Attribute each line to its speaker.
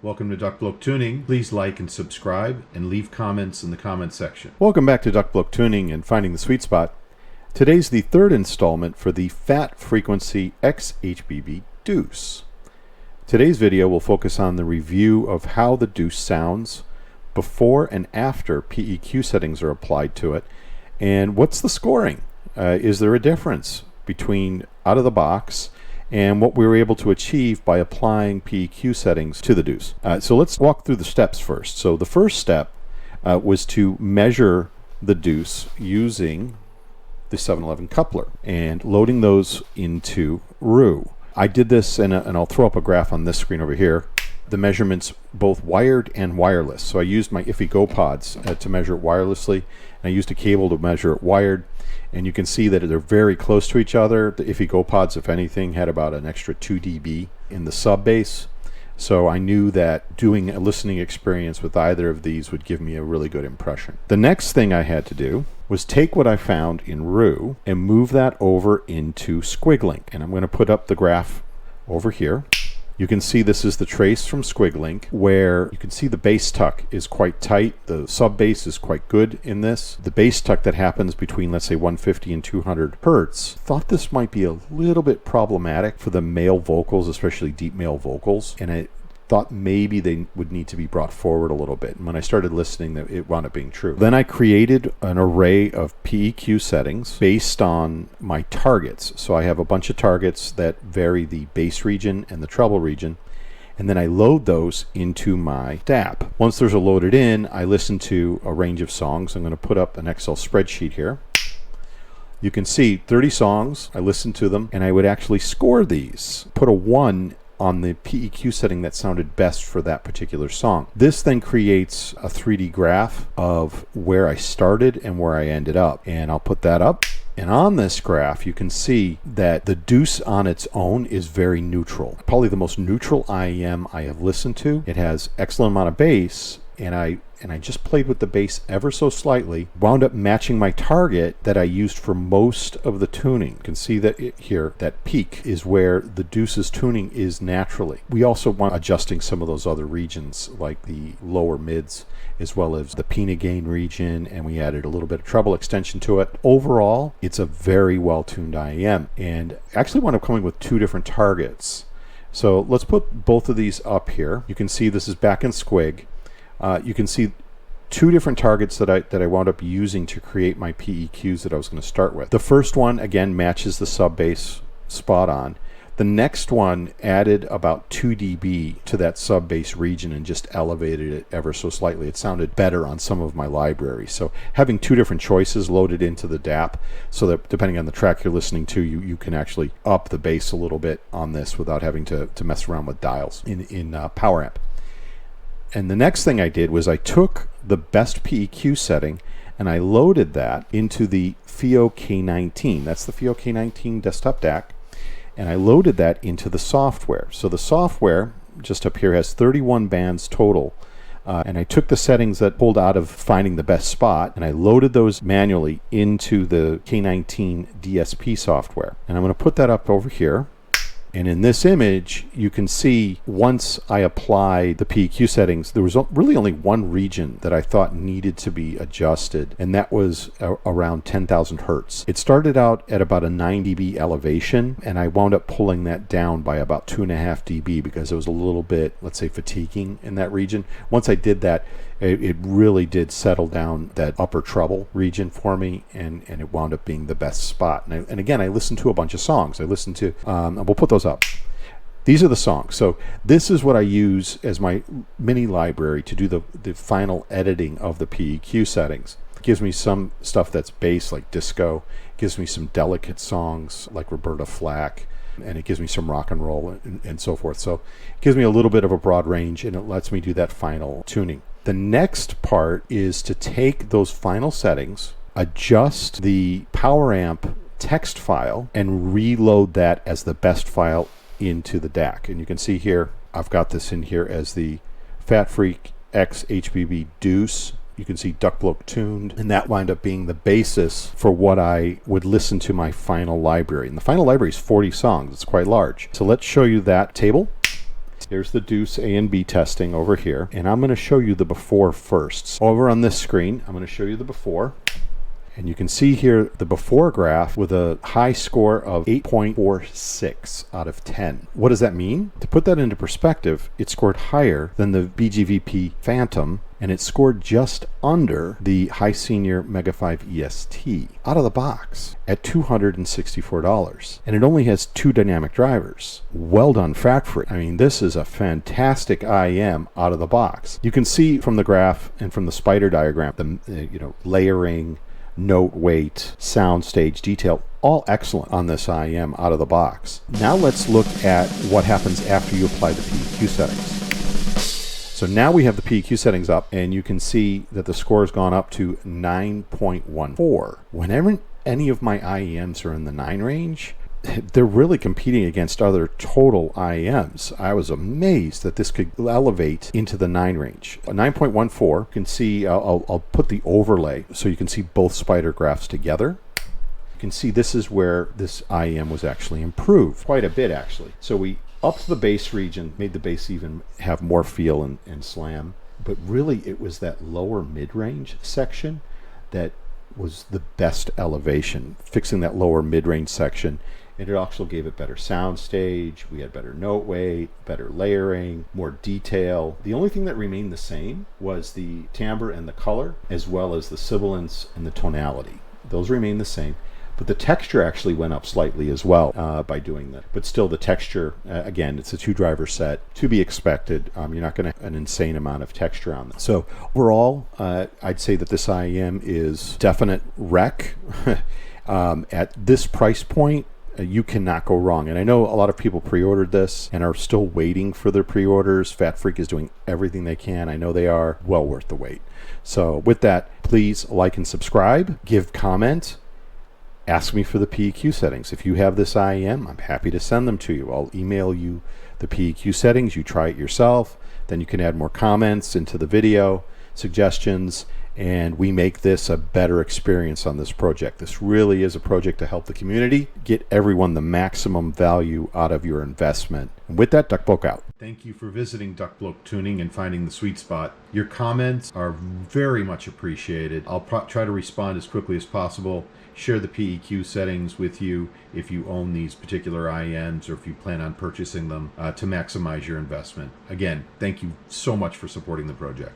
Speaker 1: Welcome to DuckBloke Tuning. Please like and subscribe and leave comments in the comment section. Welcome back to DuckBloke Tuning and Finding the Sweet Spot. Today's the third installment for the Fat Frequency X HBB Deuce. Today's video will focus on the review of how the Deuce sounds before and after PEQ settings are applied to it, and what's the scoring? Is there a difference between out of the box and what we were able to achieve by applying PEQ settings to the Deuce? So let's walk through the steps first. So the first step was to measure the Deuce using the 711 coupler and loading those into RU. I did this, and I'll throw up a graph on this screen over here, the measurements both wired and wireless. So I used my FATFreq pods to measure it wirelessly, and I used a cable to measure it wired. And you can see that they're very close to each other. The FATFreq pods, if anything, had about an extra 2 dB in the sub bass. So I knew that doing a listening experience with either of these would give me a really good impression. The next thing I had to do was take what I found in RU and move that over into Squiglink. And I'm going to put up the graph over here. You can see this is the trace from Squiglink, where you can see the bass tuck is quite tight. The sub bass is quite good in this. The bass tuck that happens between, let's say, 150 and 200 hertz, thought this might be a little bit problematic for the male vocals, especially deep male vocals, and I thought maybe they would need to be brought forward a little bit. And when I started listening, it wound up being true. Then I created an array of PEQ settings based on my targets. So I have a bunch of targets that vary the bass region and the treble region, and then I load those into my DAP. Once those are loaded in, I listen to a range of songs. I'm going to put up an Excel spreadsheet here. You can see 30 songs. I listened to them, and I would actually score these. Put a 1 on the PEQ setting that sounded best for that particular song. This then creates a 3D graph of where I started and where I ended up, and I'll put that up. And on this graph you can see that the Deuce on its own is very neutral, probably the most neutral IEM I have listened to. It has excellent amount of bass, and I just played with the bass ever so slightly, wound up matching my target that I used for most of the tuning. You can see that here, that peak is where the Deuce's tuning is naturally. We also want adjusting some of those other regions, like the lower mids, as well as the Pina gain region, and we added a little bit of treble extension to it. Overall, it's a very well-tuned IEM, and actually wound up coming with 2 different targets. So let's put both of these up here. You can see this is back in Squig. You can see 2 different targets that I wound up using to create my PEQs that I was going to start with. The first one, again, matches the sub bass spot on. The next one added about 2 dB to that sub bass region and just elevated it ever so slightly. It sounded better on some of my library. So having 2 different choices loaded into the DAP, so that depending on the track you're listening to, you can actually up the bass a little bit on this without having to mess around with dials in Power Amp. And the next thing I did was I took the best PEQ setting and I loaded that into the FATFreq K19. That's the FATFreq K19 desktop DAC. And I loaded that into the software. So the software just up here has 31 bands total. And I took the settings that pulled out of finding the best spot, and I loaded those manually into the K19 DSP software. And I'm going to put that up over here. And in this image, you can see once I applied the PEQ settings, there was really only one region that I thought needed to be adjusted, and that was around 10,000 hertz. It started out at about a 9 dB elevation, and I wound up pulling that down by about 2.5 dB because it was a little bit, let's say, fatiguing in that region. Once I did that, it really did settle down that upper treble region for me, and it wound up being the best spot. And again, I listened to a bunch of songs. I listened to, we'll put those up. These are the songs. So this is what I use as my mini library to do the final editing of the PEQ settings. It gives me some stuff that's bass, like disco. It gives me some delicate songs like Roberta Flack, and it gives me some rock and roll and so forth. So it gives me a little bit of a broad range, and it lets me do that final tuning. The next part is to take those final settings, adjust the Power Amp text file, and reload that as the best file into the DAC. And you can see here, I've got this in here as the FATFreq X HBB Deuce. You can see DuckBloke tuned, and that wound up being the basis for what I would listen to my final library. And the final library is 40 songs. It's quite large. So let's show you that table. Here's the Deuce A and B testing over here, and I'm going to show you the before first. Over on this screen, I'm going to show you the before. And you can see here the before graph with a high score of 8.46 out of 10. What does that mean? To put that into perspective, it scored higher than the BGVP Phantom, and it scored just under the High Senior Mega 5 EST out of the box at $264. And it only has 2 dynamic drivers. Well done, FATFreq. I mean, this is a fantastic IM out of the box. You can see from the graph and from the spider diagram, the layering, note weight, sound stage detail, all excellent on this IM out of the box. Now let's look at what happens after you apply the PEQ settings. So now we have the PEQ settings up, and you can see that the score has gone up to 9.14. Whenever any of my IEMs are in the 9 range, they're really competing against other total IEMs. I was amazed that this could elevate into the 9 range. A 9.14, you can see, I'll put the overlay so you can see both spider graphs together. You can see this is where this IEM was actually improved, quite a bit actually. So we upped the bass region, made the bass even have more feel and slam, but really it was that lower mid-range section that was the best elevation, fixing that lower mid-range section. And it also gave it better sound stage. We had better note weight, better layering, more detail. The only thing that remained the same was the timbre and the color, as well as the sibilance and the tonality. Those remained the same, but the texture actually went up slightly as well by doing that. But still, the texture, again, it's a 2-driver set, to be expected. You're not going to have an insane amount of texture on this. So overall, I'd say that this IEM is definite rec. At this price point, you cannot go wrong. And I know a lot of people pre-ordered this and are still waiting for their pre-orders. FATFreq is doing everything they can. I know they are. Well worth the wait. So with that, please like and subscribe, give comment, ask me for the PEQ settings. If you have this IEM, I'm happy to send them to you. I'll email you the PEQ settings. You try it yourself. Then you can add more comments into the video, suggestions, and we make this a better experience on this project. This really is a project to help the community, get everyone the maximum value out of your investment. And with that, Duckbloke out. Thank you for visiting Duckbloke Tuning and finding the sweet spot. Your comments are very much appreciated. I'll try to respond as quickly as possible. Share the PEQ settings with you if you own these particular IEMs or if you plan on purchasing them to maximize your investment. Again, thank you so much for supporting the project.